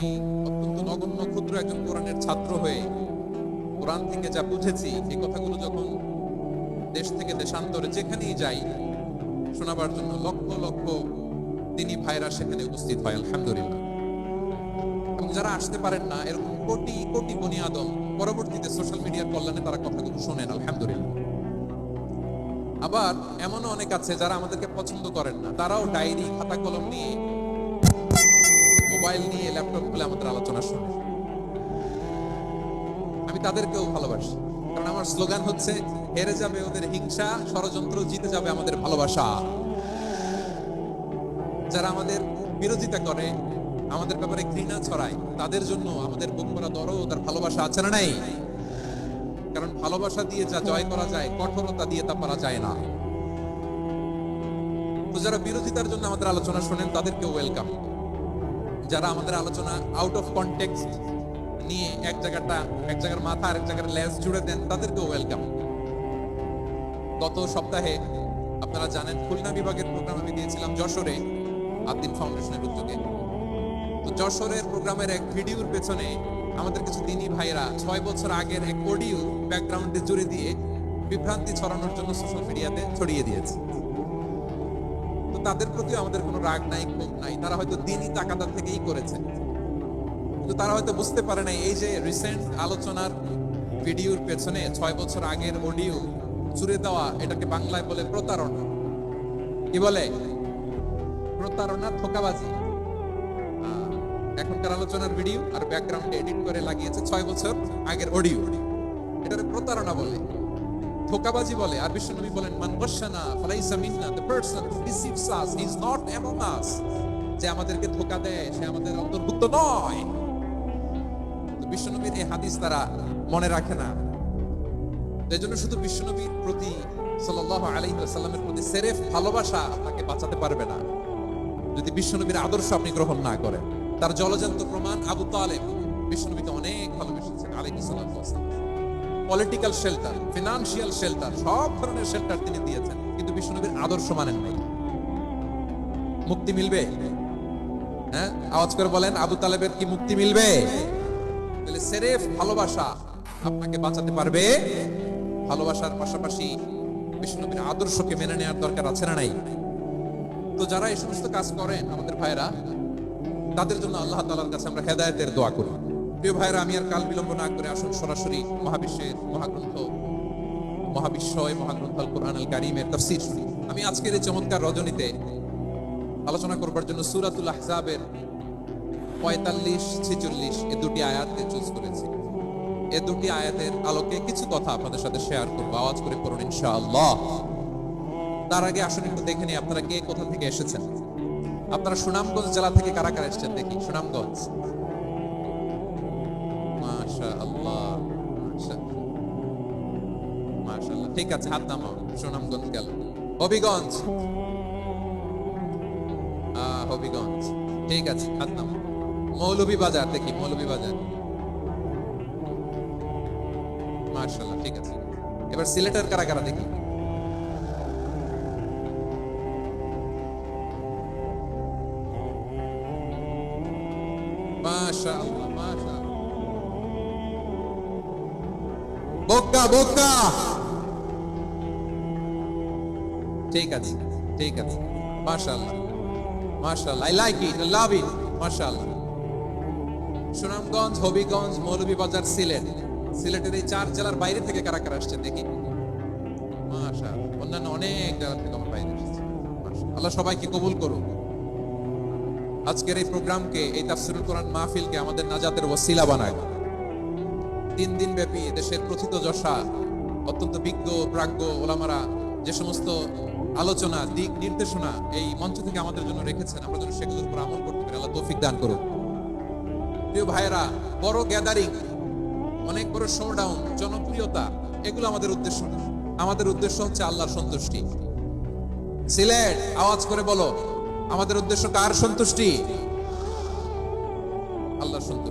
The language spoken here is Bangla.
অত্যন্ত নগণ্য ক্ষুদ্র একজন কোরআনের ছাত্র হয়ে কোরআন থেকে যা বুঝেছি এই কথাগুলো যখন দেশ থেকে দেশান্তরে যেখানেই যাই শোনাবার জন্য লক্ষ লক্ষ দিনী ভাইরা সেখানে উপস্থিত হয় আলহামদুলিল্লাহ। এবং যারা আসতে পারেন না এরকম কোটি কোটি বনি আদম পরবর্তীতে সোশ্যাল মিডিয়ার কল্যাণে তারা কথাগুলো শোনেন আলহামদুলিল্লাহ। আবার এমনও অনেক আছে যারা আমাদেরকে পছন্দ করেন না, তারাও ডায়েরি খাতা কলম নিয়ে মোবাইল নিয়ে ল্যাপটপ খুলে আমাদের আলোচনা শোনে। আমি তাদেরকেও ভালোবাসি, কারণ আমার স্লোগান হচ্ছে হেরে যাবে ওদের হিংসা, ষড়যন্ত্র, জিতে যাবে আমাদের ভালোবাসা। যারা আমাদের বিরোধিতা করে, আমাদের ব্যাপারে ঘৃণা ছড়ায়, তাদের জন্য আমাদের বুক ভরা দরদ আর ভালোবাসা আছে না নাই? কারণ ভালোবাসা দিয়ে যা জয় করা যায়, কঠোরতা দিয়ে তা পারা যায় না। তো যারা বিরোধিতার জন্য আমাদের আলোচনা শোনেন তাদেরকে ওয়েলকাম। যারা আমাদের আলোচনা আউট অফ কনটেক্সট নিয়ে এক জায়গার মাথা আর এক জায়গার লেজ জুড়ে দেন তাদেরকেও ওয়েলকাম। গত সপ্তাহে আপনারা জানেন খুলনা বিভাগের প্রোগ্রাম আমি দিয়েছিলাম যশোরে আদ্দিন ফাউন্ডেশনের উদ্যোগে। তো যশোরের প্রোগ্রামের এক ভিডিওর পেছনে আমাদের কিছু দিনী ভাইরা 6 বছর আগের এক অডিও ব্যাকগ্রাউন্ডে জুড়ে দিয়ে বিভ্রান্তি ছড়ানোর জন্য সোশ্যাল মিডিয়াতে ছড়িয়ে দিয়েছে। তো তাদের প্রতি আমাদের কোনো রাগ নাই, ক্ষোভ নাই, তারা হয়তো দিনই তাকাতার থেকেই করেছে। কিন্তু তারা হয়তো বুঝতে পারে না এই যে রিসেন্ট আলোচনার ভিডিওর পেছনে 6 বছর আগের অডিও জুড়ে দেওয়া, এটাকে বাংলায় বলে প্রতারণা। কি বলে? প্রতারণা, ধোঁকাবাজি। এখনকার আলোচনার ভিডিও আর ব্যাকগ্রাউন্ডে এডিট করে লাগিয়েছে 6 বছর আগের অডিও। এটারে প্রতারণা বলে, ধোঁকাবাজি বলে। আর বিশ্বনবী বলেন মান গাশানা ফালাইসা মিন্না, the person who deceives us he is not among us। যে আমাদেরকে ধোঁকা দেয় সে আমাদের অন্তর্ভুক্ত নয়। তো বিশ্বনবীর এই হাদিস তারা মনে রাখে না। এজন্য শুধু বিশ্বনবীর প্রতি সাল্লাল্লাহু আলাইহি ওয়াসাল্লামের প্রতি সেরেফ ভালোবাসা আপনাকে বাঁচাতে পারবে না যদি বিশ্বনবীর আদর্শ আপনি গ্রহণ না করেন। তার জলজান্ত প্রমাণ আবু তালেব বিশ্বনবীকে অনেক ভালোবেসেছেন আলাইহিস সালাতু ওয়াসালাম। পলিটিক্যাল শেল্টার, ফিনান্সিয়াল শেল্টার, সব ধরনের শেল্টার তিনি দিয়েছেন, কিন্তু বিশ্বনবীর আদর্শ মানেন নাই। মুক্তি মিলবে? হ্যাঁ, আওয়াজ করে বলেন, আবু তালেবের কি মুক্তি মিলবে? তাহলে সেরেফ ভালোবাসা আপনাকে বাঁচাতে পারবে। ভালোবাসার পাশাপাশি বিশ্বনবীর আদর্শকে মেনে নেওয়ার দরকার আছে না নাই? তো যারা এই সমস্ত কাজ করেন আমাদের ভাইরা, তাদের জন্য আল্লাহ তাআলার কাছে আমরা হেদায়েতের দোয়া করি। প্রিয় ভাইরা, আমি আর কাল বিলম্ব না করে আসুন সরাসরি মহাবিশ্বের মহাগ্রন্থ আল কোরআন আল কারীমের তাফসীর শুনি। আমি আজকের এই চমৎকার রজনীতে আলোচনা করবার জন্য সূরাতুল আহজাবের 45-46 এই দুটি আয়াতকে চুজ করেছি। এই দুটি আয়াতের আলোকে কিছু কথা আপনাদের সাথে শেয়ার করব। আওয়াজ করে পড়ুন ইনশাআল্লাহ। তার আগে আসুন একটু দেখে নিই আপনারা কে কোথা থেকে এসেছেন। আপনারা সুনামগঞ্জ জেলা থেকে কারা কারা এসেছেন দেখি। সুনামগঞ্জ, মাশাআল্লাহ, মাশাআল্লাহ, ঠিক আছে, হাত নামাও। সুনামগঞ্জ গেল। হবিগঞ্জ, হবিগঞ্জ, ঠিক আছে, হাত নামাও। মৌলভীবাজার দেখি, মৌলভীবাজার, মাশাআল্লাহ, ঠিক আছে। এবার সিলেটের কারা কারা দেখি। মাশাআল্লাহ, মাশাআল্লাহ, বক্কা বক্কা, ঠিক আছে, ঠিক আছে, মাশাআল্লাহ, মাশাআল্লাহ, I like it, I love it, মাশাআল্লাহ। সুনামগঞ্জ, হবিগঞ্জ, মৌলভীবাজার, সিলেটের এই 4 জেলার বাইরে থেকে কারা কারা আসছেন দেখি। মাশাআল্লাহ, অন্যান্য অনেক জেলা থেকে আমার বাইরে এসেছে। মাশাআল্লাহ, আল্লাহ সবাইকে কবুল করুন। আজকের এই প্রোগ্রামকে, এই তাফসীরুল কোরআন মাহফিলকে আমাদের নাজাতের ওসিলা বানায়। 3 দিন ব্যাপী দেশের প্রথিত যশা অত্যন্ত বিজ্ঞ প্রাজ্ঞ ওলামারা যে সমস্ত আলোচনা, দিক নির্দেশনা এই মঞ্চ থেকে আমাদের জন্য রেখেছেন, আমরা যেন সেগুলোর উপর আমল করতে পারি। আল্লাহ তৌফিক দান করুন। প্রিয় ভাইয়েরা, বড় গ্যাদারিং, অনেক বড় শোডাউন, জনপ্রিয়তা, এগুলো আমাদের উদ্দেশ্য না। আমাদের উদ্দেশ্য হচ্ছে আল্লাহর সন্তুষ্টি। সিলেট, আওয়াজ করে বলো, আমাদের উদ্দেশ্য কার সন্তুষ্টি? আল্লাহর সন্তুষ্টি।